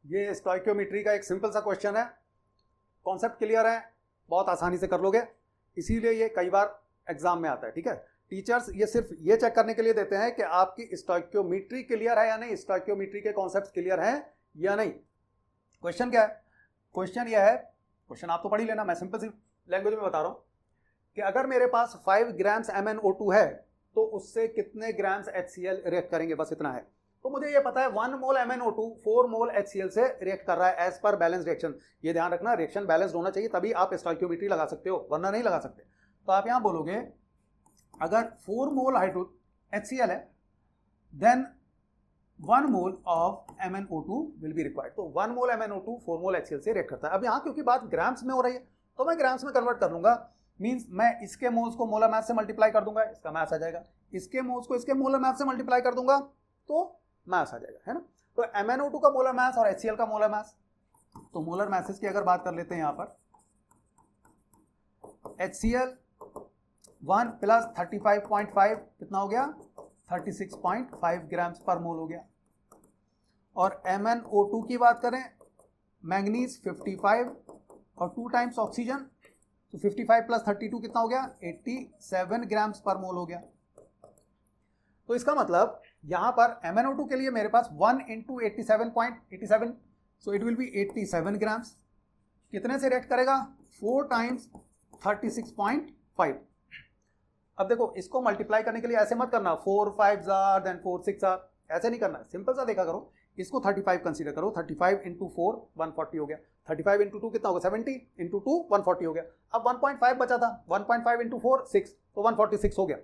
ये स्टोइकियोमेट्री का एक सिंपल सा क्वेश्चन है, कॉन्सेप्ट क्लियर है, बहुत आसानी से कर लोगे, इसीलिए ये कई बार एग्जाम में आता है। ठीक है, टीचर्स ये सिर्फ ये चेक करने के लिए देते हैं कि आपकी स्टोइकियोमेट्री क्लियर है या नहीं, स्टोइकियोमेट्री के कॉन्सेप्ट क्लियर हैं या नहीं। क्वेश्चन क्या है? क्वेश्चन यह है, क्वेश्चन आप तो पढ़ ही लेना, मैं सिंपल सी लैंग्वेज में बता रहा हूं कि अगर मेरे पास 5 ग्राम्स MnO2 है तो उससे कितने ग्राम्स HCl रिएक्ट करेंगे, बस इतना है। तो मुझे ये पता है 1 मोल MnO2 4 मोल HCl से रिएक्ट कर रहा है एज पर बैलेंस रिएक्शन। ये ध्यान रखना, रिएक्शन बैलेंस्ड होना चाहिए, तभी आप स्टोइकियोमेट्री लगा सकते हो, वरना नहीं लगा सकते। तो आप यहां बोलोगे अगर 4 मोल HCl है then 1 mole of MnO2 will be required. तो 1 मोल MnO2 4 मोल HCl से रिएक्ट करता है। अब यहाँ क्योंकि बात ग्राम्स में हो रही है तो मैं ग्राम्स में कन्वर्ट कर लूंगा, मींस मैं इसके मोल्स को मोलर मास से मल्टीप्लाई कर दूंगा, इसका मास आ जाएगा, इसके मोल्स को इसके मोलर मास से मल्टीप्लाई कर दूंगा तो मास आ जाएगा, है ना। तो MnO2 का मोलर मास और HCl का मोलर मास, तो मोलर मासेस की अगर बात कर लेते हैं यहां पर, HCl 1 प्लस 35.5 कितना हो गया, 36.5 ग्राम्स पर मोल हो गया। और MnO2 की बात करें, मैंगनीज 55 और 2 टाइम्स ऑक्सीजन, तो 55 प्लस 32 कितना हो गया, 87 ग्राम्स पर मोल हो गया। तो इसका मतलब यहां पर MnO2 के लिए मेरे पास 1 into 87.87, so it will be 87 grams. कितने से रिएक्ट करेगा, 4 टाइम्स 36.5। अब देखो इसको मल्टीप्लाई करने के लिए ऐसे मत करना 4 5 जार देन 4 6 जार, ऐसे नहीं करना, सिंपल सा देखा करो। इसको 35 कंसीडर करो, 35 इंटू 4 140 हो गया, 35 इंटू 2 कितना होगा 70, इंटू 2 140 हो गया। अब 1.5 बचा था, 1.5 इंटू 4 6, तो 146 हो गया।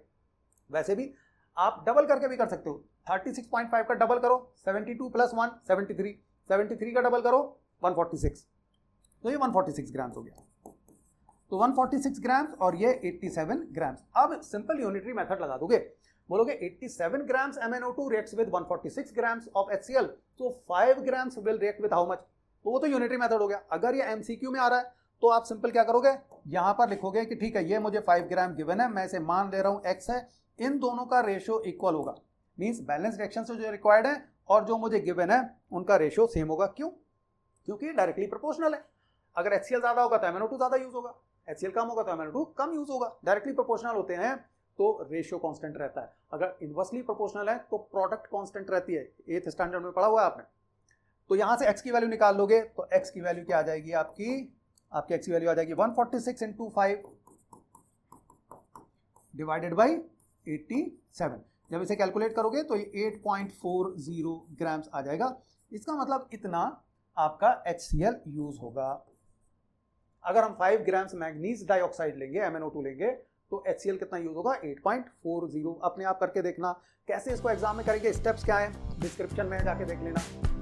वैसे भी आप डबल करके भी कर सकते हो, 36.5 का डबल करो 72 प्लस 1 73, 73 का डबल करो 146, तो ये 146 ग्राम्स हो गया। तो 146 ग्राम्स और ये 87 ग्राम्स। अब सिंपल यूनिटरी मेथड लगा दोगे, बोलोगे 87 grams MnO2 reacts with 146 grams of HCl, तो 5 grams will react with how much, तो वो तो यूनिटरी मेथड हो गया। अगर ये MCQ में आ रहा है तो आप सिंपल क्या करोगे, यहां पर लिखोगे कि ठीक है ये मुझे 5 ग्राम गिवन है, मैं इसे मान ले रहा हूं X है, इन दोनों का रेशियो इक्वल होगा, मींस बैलेंस रिएक्शन से जो रिक्वायर्ड है और जो मुझे गिवन है उनका रेशियो सेम होगा। क्यों? क्योंकि डायरेक्टली प्रोपोर्शनल है। अगर HCl ज्यादा होगा तो MnO2 ज्यादा यूज होगा, HCl कम होगा तो MnO2 कम यूज होगा। डायरेक्टली प्रोपोर्शनल होते हैं तो रेशियो कांस्टेंट रहता है, अगर इनवर्सली प्रोपोर्शनल है तो प्रोडक्ट कांस्टेंट रहती है। 8th स्टैंडर्ड में पढ़ा हुआ है आपने। तो यहां से x की वैल्यू निकाल लोगे तो x की वैल्यू क्या आ जाएगी, आपकी x की वैल्यू आ जाएगी 146 इंटू 5 डिवाइडेड बाई 87। जब इसे कैलकुलेट करोगे तो ये 8.40 ग्राम्स आ जाएगा। इसका मतलब इतना आपका HCl यूज होगा। अगर हम 5 ग्राम्स मैग्नीज डाइऑक्साइड लेंगे, MnO2 लेंगे, तो HCl कितना यूज होगा, 8.40। अपने आप करके देखना कैसे इसको एग्जाम में करेंगे, स्टेप्स क्या है डिस्क्रिप्शन में जाके देख लेना।